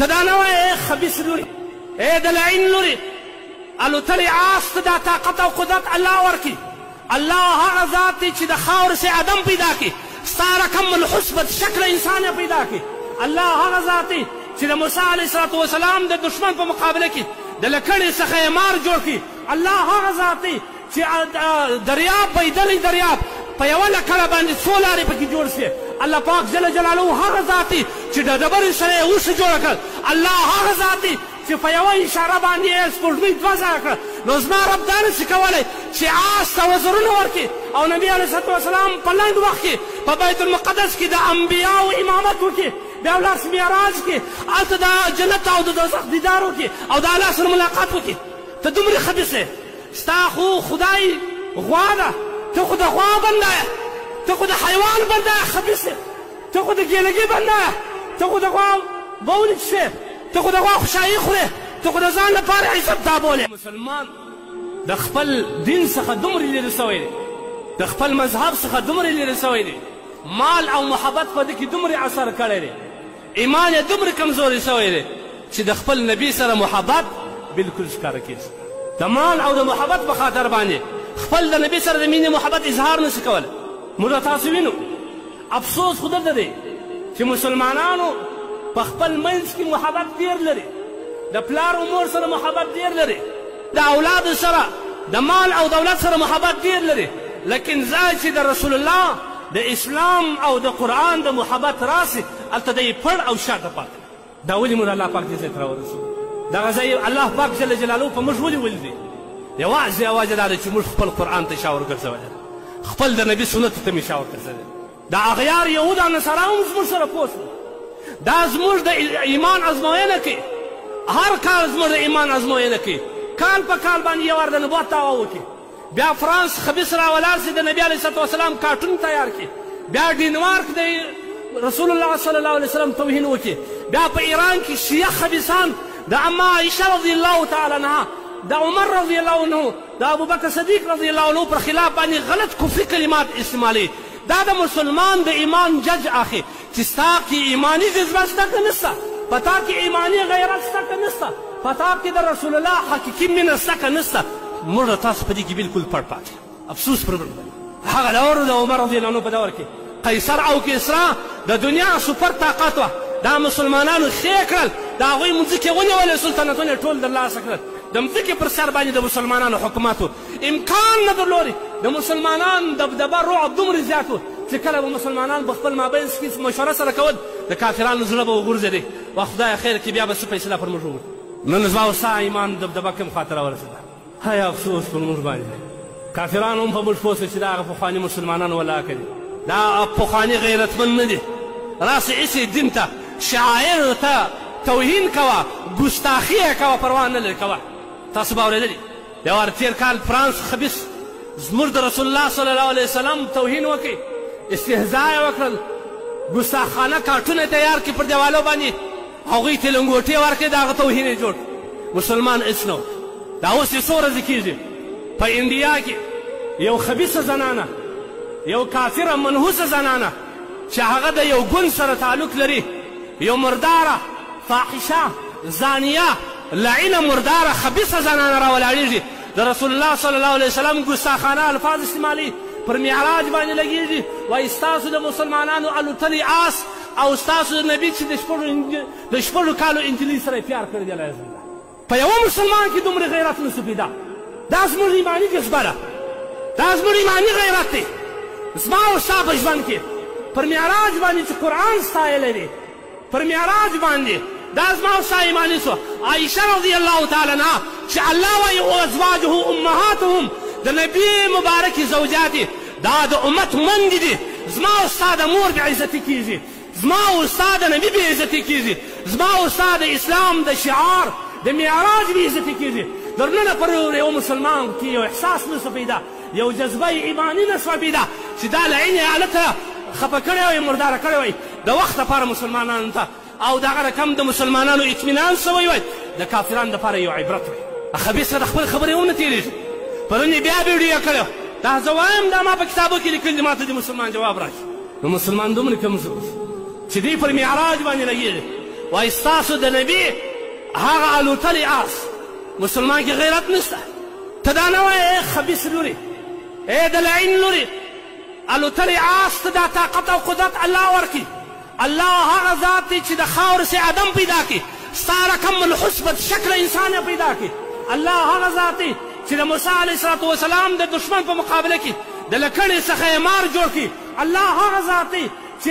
ته دا نه وایې خبیث لوري د لعین لوري الوتلې آس ته دا طاقت او قدرت الله ورکي. الله هغه ذات دی چې د خاورې سے ادم پیدا کړي، ستا رقم الحسبت شکل انسان یې پیدا کړي. الله هغه ذات دی چې د موسی علیه الصلاة وسلام د دشمن په مقابله کې د لکړې څخه یې مار جوړ کړي. الله هغه ذات دی چې دریاب بهیدلی دریاب په یوه لکړه باندې څو لارې پکې جوړ شي. الله پاک جل جلاله هغه ذات دی چې د ډبرې سره یې اوښ جوړه کړل. الله هغه ذات دی چې په یوه اشاره باندې یې سپوږمۍ دوه ځایه کړه. نو زما رب دا نشي کولی چې آس ته وزرونه ورکړي او نبي علیه صلات وسلام په لنډ وخت کې په بیت المقدس کې د انبیاو امامت وکړي، بیا ولاړ شي معراج کې هلته د جنت او د دوزخ دیدار وکړي او د الله سره ملاقات وکړي. ته دومره خبیث یې، ستا خو خدای غوا ده، ته خو د غوا بنده یې، ته خو د حیوان بنده یې خبیث یې، ته خو د ګیلګي بنده یې، ته خو د غوا بولې څښې، ته خو د غوا خوشایي خورې، ته خو د ځان لپاره عزت دا بولې. مسلمان د خپل دین څخه دومره لرې سوی دی، د خپل مذهب څخه دومره لرې سوی دی، مال او محبت په ده کې دومره اثر کړی دی، ایمان یې دومره کمزوری سوی دی چې د خپل نبي سره محبت بلکل ښکاره کېږي. د مال او د محبت په خاطر باندې خپل د نبي سره د مینې محبت اظهار نشي کولی. موږ تاسو وینو افسوس خو دلته دی چې مسلمانانو په خپل منځ کې محبت ډېر لري، د پلار او مور سره محبت ډېر لري، د اولادو سره د مال او دولت سره محبت ډېر لري، لیکن ځای چې د رسول الله د اسلام او د قرآن د محبت راسي هلته دی پړ او شاته پاتې. دا ولې موږ الله پاک دې ځای ته راورسوو؟ دغه ځای الله پاک جل جلاله په موږ ولې ولدي؟ یوازې وجه دا ده چې موږ خپل قرآن ته شا ورګرځولی، خپل د نبي سنتو ته مې شا ورګرځولی. د اغیار یهود او نصارا هم زموږ سره پوه شول. دا زموږ د ایمان ازموینه کوي، هر کال زموږ د ایمان ازموینه کوي. کال په کال باندې یو وار د نبوت دعوه وکړي، بیا فرانس خبیث راولاړ شي د نبي علیه صلات وسلام کارټون تیار کړي، بیا ډینمارک د رسول الله صلی الله علیه وسلم توهین وکړي، بیا په ایران کې شیعه خبیثان د اما عایشه رضی الله تعالی عنها، د عمر رضی الله عنه، د ابوبکر صدیق رضی الله عنه پر خلاف باندې غلط کفري کلمات استعمالوي. دا د مسلمان د ایمان جج اخی چې ستا کې ایماني جذبه شته که نشته، په تا کې ایماني غیرت شته که نشته، په تا کې د رسول الله حقیقي مینه شته که نشته. موږ تاسو په دې کې بلکل پړ پاتې. افسوس پر هغه دور د عمر رضی الله عنه په دور کې قیصر او کسرا د دنیا سوپر طاقت وه، دا مسلمانانو ښې کړل، د هغوی مځکې ونیولې، سلطنتونه یې ټول د لاسه کړل، د مځکې پر سر باندې د مسلمانانو حکومت و. امکان نه درلودې د مسلمانانو دبدبه رعب دومره زیات و چې کله به مسلمانان په خپل مابینځ کې مشوره سره کول د کافرانو زړه به وغورځېدی، و خدایه خیر کې بیا به څه فیصله پر موږ وکړو. نن زما او ستا ایمان دبدبه کوم خاطر راورسېده؟ هی افسوس پر موږ باندې. کافران هم په موږ پوه شول چې دا هغه پخواني مسلمانان ولاکه دي، دا پخواني غیرتمند نه دي. راسې هېڅ دین ته شعایرو ته توهین کوه، ګستاخي یې کوه، پروا نه لري کوه. تاسو به اورېدلي یو وار تېر کال فرانس خبیث زموږ د رسول الله صلی الله علیه وسلم توهین وکړي، استهزا یې وکړل، ګستاخانه کارټونه یې تیار کړي پر دیوالو باندې، هغوی ته لنګوټې ورکړې، د هغه توهین یې جوړ. مسلمان هېڅ نه و. دا اوس یې څو ورځې کېږي په انډیا کې یو خبیثه زنانه، یو کافره منحوسه زنانه چې هغه د یو ګوند سره تعلق لري، یو مرداره فاحشه زانیه لعینه مرداره خبیثه زنانه راولاړېږي، د رسول الله صلی الله علیه وسلم ګستاخانه الفاظ استعمالي، پر معراج باندې لګېږي، وایي ستاسو د مسلمانانو الوتلي آس او ستاسو د نبي چې د شپږو کالو انجلۍ سره یې پیار کړی دی. علیه الله په یوه مسلمان کې دومره غیرت نسو پیدا. دا زموږ ایماني جذبه ده، دا زموږ ایماني غیرت دی. زما او ستا په ژوند کې پر معراج باندې چې قرآن ستایلی دی، پر معراج باندې دا زما او ستا ایماني سوه. عایشه رضی الله تعالی عنها چې الله وایي وازواجه امهاتهم، د نبي مبارکې زوجاتې دا د امت مندې دي. زما او ستا د مور بېعزتي کېږي، زما او ستا د نبي بېعزتي کېږي، زما او ستا د اسلام د شعار د معراج بېعزتي کېږي. درننه پر یو مسلمان کې یو احساس نسو پیدا، یو جذبه ایماني نسوه پیدا چې دا لعین یې هلته خفه کړی وی، مرداره کړی وی د وخت لپاره مسلمانانو ته، او دغه رقم د مسلمانانو اطمینان سوی وی، د کافرانو دپاره یو عبرت وی. خبیث د خپل خبرې هم نه تېرېږي. پرون یې بیا ویډیو کړی، دا زه وایم دا ما په کتابو کې لیکلي دي، ما ته د مسلمان جواب راشي. نو مسلمان دومره کمزور چې دوی پر معراج باندې لګېږي، وایي ستاسو د نبي هغه الوتلی آس مسلمان کې غیرت نشته. ته دا نه وایې ای خبیث لورې، ای د لعین لورې، الوتلی آس ته دا طاقت او قدرت الله ورکي. الله هغه ذات دی چې د خاورې سه ادم پیدا کړي، ستا رقم الحسبت شکل انسان یې پیدا کړي. الله هغه ذات دی چې د موسی علیه الصلاة وسلام د دشمن په مقابله کې د لکړې څخه یې مار جوړ کړي. الله هغه ذات دی چې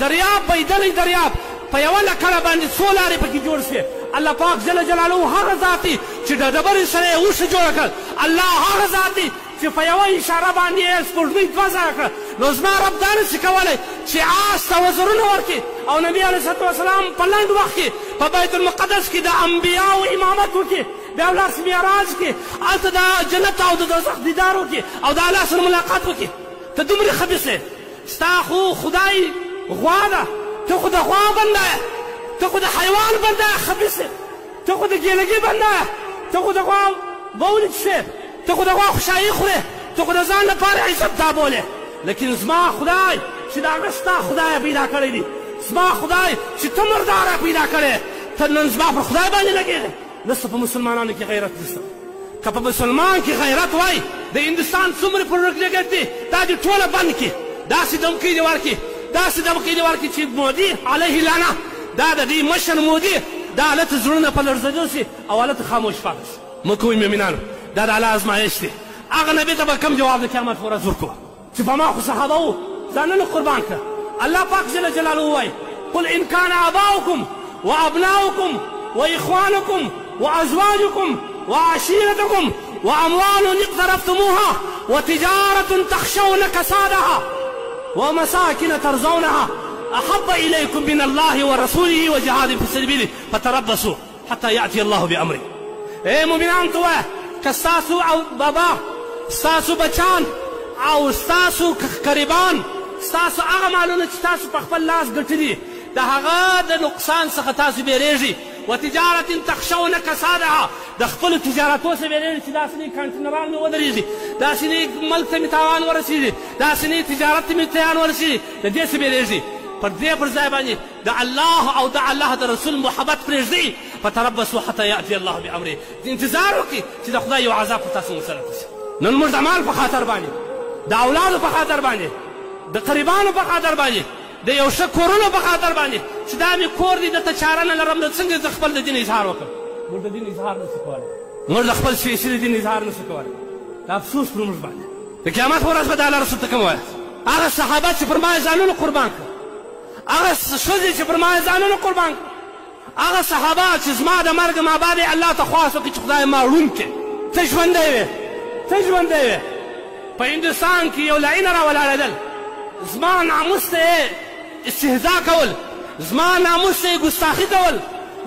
دریاب بهیدلی دریاب په یوه لکړه باندې څو لارې پکې جوړ شوې. الله پاک جل جلاله هغه ذات دی چې د ډبرې سره یې اوښه جوړه کړل. الله هغه ذات دی چې په یوه اشاره باندې یې سپوږمۍ دوه ځایه کړه. نو زما رب دا نشي کولی چې آس ته وزرونه ورکړي او نبي علیه صلات وسلام په لنډ وخت کې په بیت المقدس کې د انبیاو امامت وکړي، بیا ولاړ شي معراج کې هلته د جنت او د دوزخ دیدار وکړي او د الله سره ملاقات وکړي. ته دومره خبیث یې، ستا خو خدای غوا ده، ته خو د غوا بنده یې، ته خو د حیوان بنده یې خبیث یې، ته خو د ګیلګي بنده یې، ته خو د غوا بولې څښې، ته خو د غوا خوشایي خورې، ته خو د ځان لپاره عزت دا بولې. لیکن زما خدای چې د هغه ستا خدای پیدا کړی دی، زما خدای چې ته مرداره پیدا کړی، ته نن زما پر خدای باندې لګېږې. نسته په مسلمانانو کې غیرت نشته. که په مسلمان کې غیرت وای د هندوستان څومره پروژیکټ دی دا دې ټوله بند کړي، داسې دمکۍ دې ورکړي، داسې دمکۍ دې ورکړي چې مودي علیه لعنه دا د دې مشر مودي دا هلته زړونه په لړزېدو شي او هلته خاموش پاتې شي. موږ کوی مؤمنانو دا د الله ازمایښت دی. هغه نبي ته به کوم جواب د قیامت په ورځ ورکړو چې په ما خو صحابه وو ځانونه قربان کړه. الله پاک جل جلاله وایي قل ان كان آباؤكم وأبناؤكم وإخوانكم وأزواجكم وعشيرتكم وأموال اقترفتموها وتجارة تخشون كسادها ومساكن ترضونها أحب إليكم من الله ورسوله وجهاد في سبيله فتربصوا حتى يأتي الله بأمره. اے مؤمنان ته وایه که ستاسو او بابا ستاسو بچان او ستاسو قریبان ستاسو هغه مالونه چې تاسو په خپل لاس ګټلي د هغه د نقصان څخه تاسو بیریږئ وتجارت تخشون کسادها د خپلو تجارتو څخه بیریږئ چې داسې نه کانټینران مې ودرېږي، داسې نه ملک ته مې تاوان ورسېږي، داسې نه تجارت ته مې تیان ورسېږي، د دې څخه بیریږئ. پر دې پر ځای باندې د الله او د الله د رسول محبت پرېږدئ. فتربصوا حتى يأتي الله بأمره. انتظار وکړئ چې د خدای یو عذاب په تاسو مسلط شي. نن موږ د مال په خاطر باندې، د اولادو په خاطر باندې، د قریبانو په خاطر باندې، د یو ښه کورونو په خاطر باندې چې دا مې کور دی دته چاره نه لرم، نو څنګه زه خپل د دین اظهار وکړم؟ موږ د دین اظهار نشو کولی، موږ د خپل سپېڅلي دین اظهار نشو کولی. دا افسوس پر موږ باندې. د قیامت په ورځ به د الله رسول ته کوم وایاست؟ هغه صحابه چې پر ما یې ځانونه قربان کړه، هغه ښځې چې پر ما یې ځانونه قربان کړه، هغه صحابه چې زما د مرګ ما بعد یې الله ته خواست وکړي چې خدای ما ړوند کړي، ته ژوندی وې، ته ژوندی وې. په هندوستان کې یو لعینه راولاړېدل، زما ناموس ته یې استهزا کول، زما ناموس ته یې ګستاخي کول،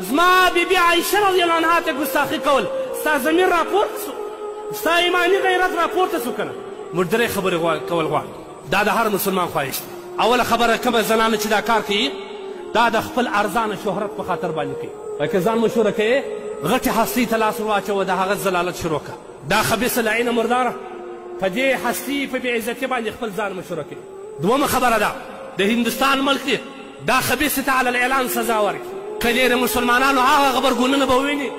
زما بیبي عایشه رضی الله عنها ته ګستاخي کول. ستا ضمیر راپورته سو، ستا ایماني غیرت راپورته سو که نه؟ موږ درې خبرې کول غواړو. دا د هر مسلمان خواهش دی. اوله خبره کومه زنانه چې دا کار کوي دا د خپل ارزانه شهرت په خاطر باندې کوي. وایي که ځان مشهوره کوې غټې هستۍ ته لاس واچوه، د هغه زلالت شروع کړه. دا خبیثه لعینه مرداره په دې هستي په بې عزتي باندې خپل ځان مشهوره کوي. دومه خبره ده د هندوستان ملک دی دا خبیثې ته علی الاعلان سزا ورکړي. که ډېر مسلمانانو هغه غبرګونونه به وویني،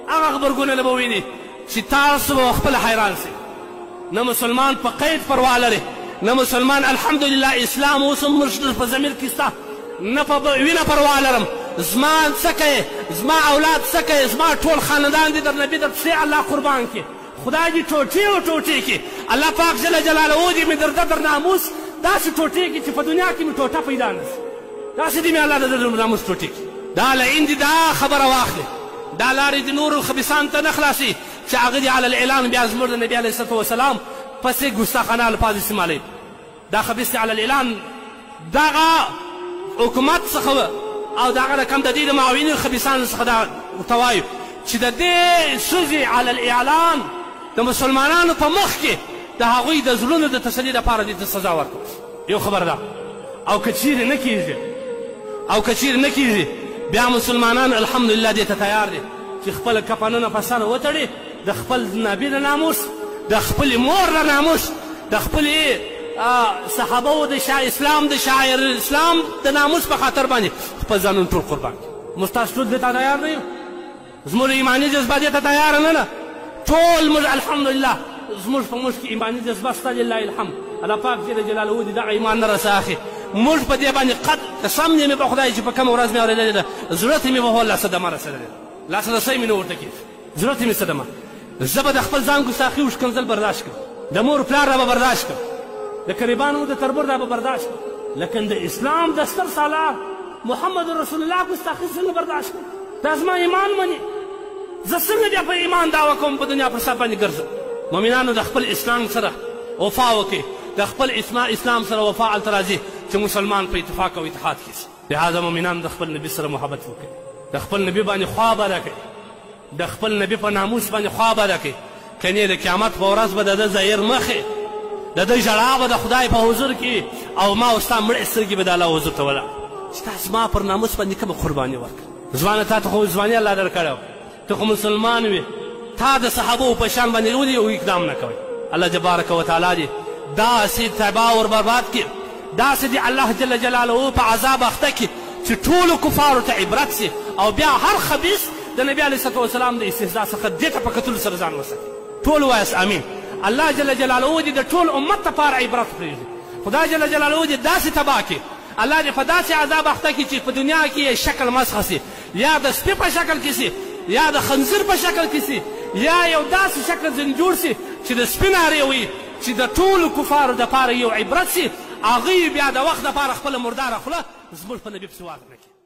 هغه غبرګونونه به وویني چې تاسو به خپل حیران سئ. نه مسلمان په قید پروا لري، نه مسلمان الحمدلله اسلام اوس هم موږ په ضمیر کې سته، نه په وینه پروا لرم. زما څه کوې، زما اولاد څه کوې، زما ټول خاندان دې در نبي در پسې الله قربان کړي، خدای دې ټوټې و ټوټې کړي. الله پاک جل جلاله دې مې در ناموس داسې ټوټې کړي چې په دنیا کې مې ټوټه پیدا نه شي، داسې دې مې الله د ناموس ټوټې کړي. دا لعین دې دا خبره واخلې، دا لارې دې نورو خبیثانو ته نه خلاصي چې هغه دې علی الاعلان بیا زموږ د نبي علیه الصلات وسلام پسې ګستاخانه الفاظ استعمالوي. دا خبیث علی الاعلان دغه حکومت څخه او دغه رقم د دې د معاونینو خبیثانو څخه دا ورته وایو چې د دې ښځې علی الاعلان د مسلمانانو په مخ کې د هغوی د زړونو د تسلي لپاره دې ته سزا ورکړو. یو خبر ده. او که چیرې نه کېږي، او که چیرې نه کېږي بیا مسلمانان الحمدلله دې ته تیار دي چې خپل کفنونه په سر وتړي، د خپل نبي د ناموس، د خپلې مور د ناموس، د خپلې صحابو د شاه اسلام د شاعر اسلام د ناموس په خاطر باندې خپل ځانونه ټول قربان کړي. موږ تاسو ټول دې ته تیار نه یو زموږ ایماني جذبه دې ته تیاره نه ده ټول موږ الحمدلله زموږ په موږ کې ایماني جذبه شته لله الحمد الله پاک جل جلاله دې دغه ایمان نه رساخي موږ په دې باندې قسم دې مې په خدای چې په کومه ورځ مې اورېدلې ده زړه ته مې به والله صدمه رسېدلې ده لا څه مې نه ورته کېږي زړه ته مې صدمه زه به د خپل ځان ګستاخي او ښکنځل برداشت کړم د مور پلار را به برداشت کړم د قریبانو د تربور را به برداشت کړم لیکن د اسلام د ستر سالار محمد رسول الله ګستاخي څنګه برداشت کړم دا زما ایمان مني زه څنګه بیا په ایمان دعوه کوم په دنیا پر سر باندې ګرځم مؤمنانو د خپل اسلام سره وفا وکړئ د خپل اسلام سره وفا هلته راځي چې مسلمان په اتفاق او اتحاد کې شي لهذا مؤمنان د خپل نبي سره محبت وکړي د خپل نبي باندې خوا بده کړئ د خپل نبي په ناموس باندې خوا بده کړئ که نه د قیامت په ورځ به د ده ظاهر مخې د ده ژړا به د خدای په حضور کې او ما او ستا مړې سترګې به د الله حضور ته ولاړ چې تا زما پر ناموس باندې کومه قرباني ورکړه ځوانه تا ته خو ځواني الله در کړی ته خو مسلمان وې تا د صحابو په شان باندې ولې یو اقدام نه کوئ الله تبارک وتعالی دې داسې تباه ور برباد کړي داسې دې الله جل جلاله په عذاب اخته کړي چې ټولو کفارو ته عبرت سي او بیا هر خبیث د نبي علیه الصلاه والسلام د استهزاء څخه دې ته په کتلو سره ځان وساتي ټول وایاست امین الله جل جلاله دې د ټول امت لپاره عبرت پرېږدي خدای جل جلاله دې داسې تباه کړي الله دې په داسې عذاب اخته کړي چې په دنیا کې یې شکل مسخه سي یا د سپي په شکل کې سي یا د خنزیر په شکل کې سي یا یو داسې شکل ځینې جوړ سي چې د سپي نارې وي چې د ټولو کفارو دپاره یو عبرت سي هغوی بیا د وخت دپاره خپله مرداره خوله زموږ په نبي پسې واک نه کړي